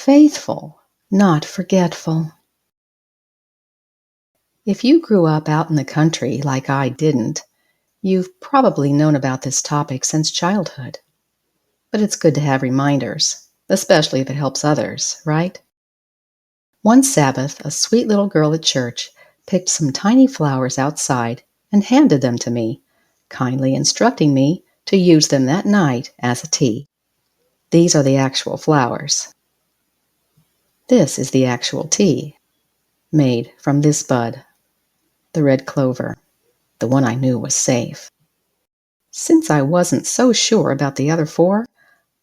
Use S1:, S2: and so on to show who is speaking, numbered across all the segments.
S1: Faithful, not forgetful. If you grew up out in the country like I didn't, you've probably known about this topic since childhood. But it's good to have reminders, especially if it helps others, right? One Sabbath, a sweet little girl at church picked some tiny flowers outside and handed them to me, kindly instructing me to use them that night as a tea. These are the actual flowers. This is the actual tea, made from this bud, the red clover, the one I knew was safe. Since I wasn't so sure about the other four,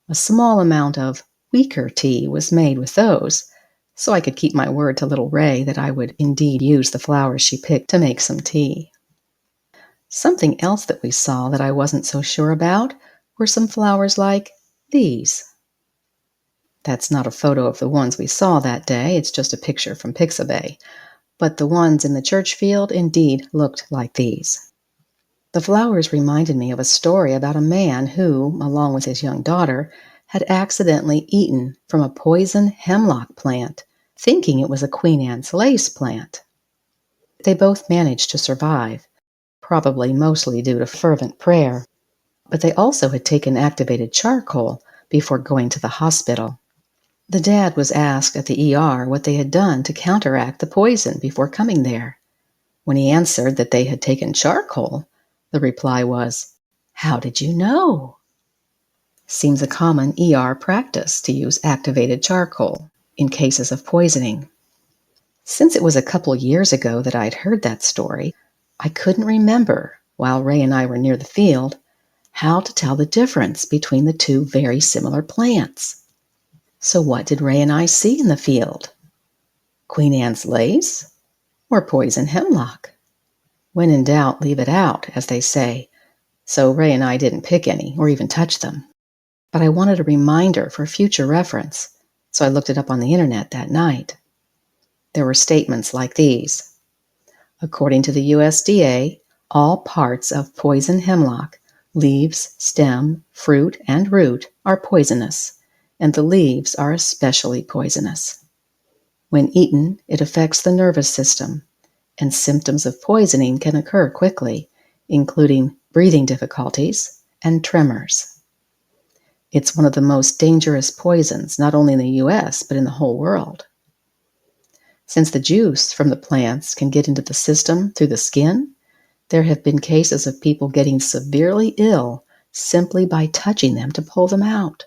S1: a small amount of weaker tea was made with those, so I could keep my word to little Ray that I would indeed use the flowers she picked to make some tea. Something else that we saw that I wasn't so sure about were some flowers like these. That's not a photo of the ones we saw that day, it's just a picture from Pixabay. But the ones in the church field indeed looked like these. The flowers reminded me of a story about a man who, along with his young daughter, had accidentally eaten from a poison hemlock plant, thinking it was a Queen Anne's lace plant. They both managed to survive, probably mostly due to fervent prayer, but they also had taken activated charcoal before going to the hospital. The dad was asked at the ER what they had done to counteract the poison before coming there. When he answered that they had taken charcoal, the reply was, "How did you know?" Seems a common ER practice to use activated charcoal in cases of poisoning. Since it was a couple years ago that I'd heard that story, I couldn't remember, while Ray and I were near the field, how to tell the difference between the two very similar plants. So what did Ray and I see in the field? Queen Anne's lace or poison hemlock? When in doubt, leave it out, as they say. So Ray and I didn't pick any or even touch them. But I wanted a reminder for future reference, so I looked it up on the internet that night. There were statements like these. According to the USDA, all parts of poison hemlock, leaves, stem, fruit, and root, are poisonous, and the leaves are especially poisonous. When eaten, it affects the nervous system, and symptoms of poisoning can occur quickly, including breathing difficulties and tremors. It's one of the most dangerous poisons, not only in the US, but in the whole world. Since the juice from the plants can get into the system through the skin, there have been cases of people getting severely ill simply by touching them to pull them out.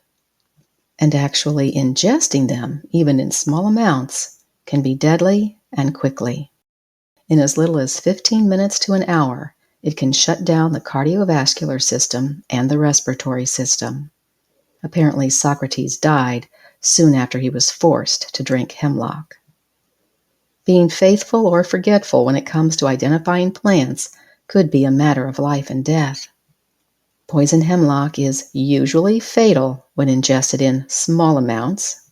S1: And actually ingesting them, even in small amounts, can be deadly and quickly. In as little as 15 minutes to an hour, it can shut down the cardiovascular system and the respiratory system. Apparently, Socrates died soon after he was forced to drink hemlock. Being faithful or forgetful when it comes to identifying plants could be a matter of life and death. Poison hemlock is usually fatal when ingested in small amounts,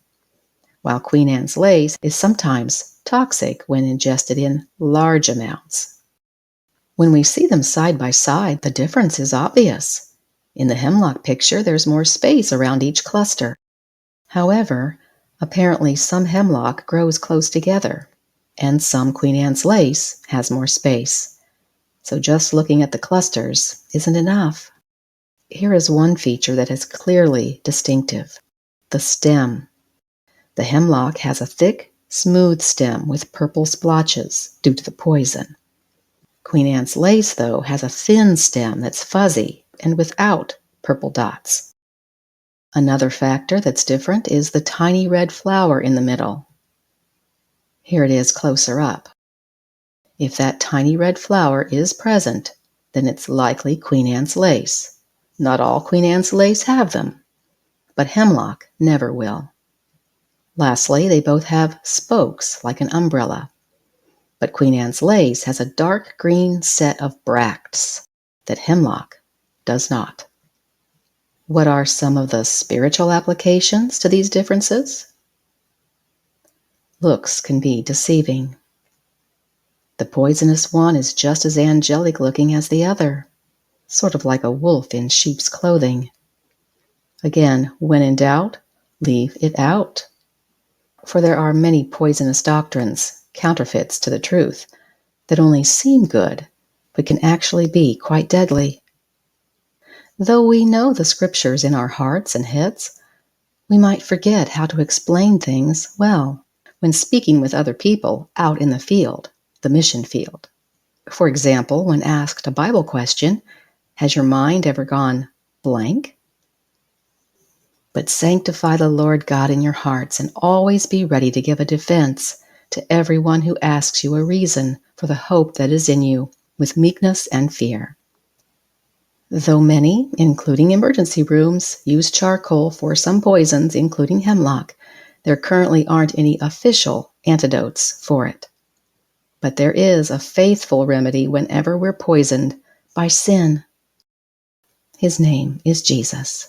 S1: while Queen Anne's lace is sometimes toxic when ingested in large amounts. When we see them side by side, the difference is obvious. In the hemlock picture, there's more space around each cluster. However, apparently some hemlock grows close together, and some Queen Anne's lace has more space. So just looking at the clusters isn't enough. Here is one feature that is clearly distinctive: the stem. The hemlock has a thick, smooth stem with purple splotches due to the poison. Queen Anne's lace, though, has a thin stem that's fuzzy and without purple dots. Another factor that's different is the tiny red flower in the middle. Here it is closer up. If that tiny red flower is present, then it's likely Queen Anne's lace. Not all Queen Anne's lace have them, but hemlock never will. Lastly, they both have spokes like an umbrella, but Queen Anne's lace has a dark green set of bracts that hemlock does not. What are some of the spiritual applications to these differences? Looks can be deceiving. The poisonous one is just as angelic looking as the other, sort of like a wolf in sheep's clothing. Again, when in doubt, leave it out. For there are many poisonous doctrines, counterfeits to the truth, that only seem good, but can actually be quite deadly. Though we know the scriptures in our hearts and heads, we might forget how to explain things well when speaking with other people out in the field, the mission field. For example, when asked a Bible question, has your mind ever gone blank? But sanctify the Lord God in your hearts, and always be ready to give a defense to everyone who asks you a reason for the hope that is in you, with meekness and fear. Though many, including emergency rooms, use charcoal for some poisons, including hemlock, there currently aren't any official antidotes for it. But there is a faithful remedy whenever we're poisoned by sin. His name is Jesus.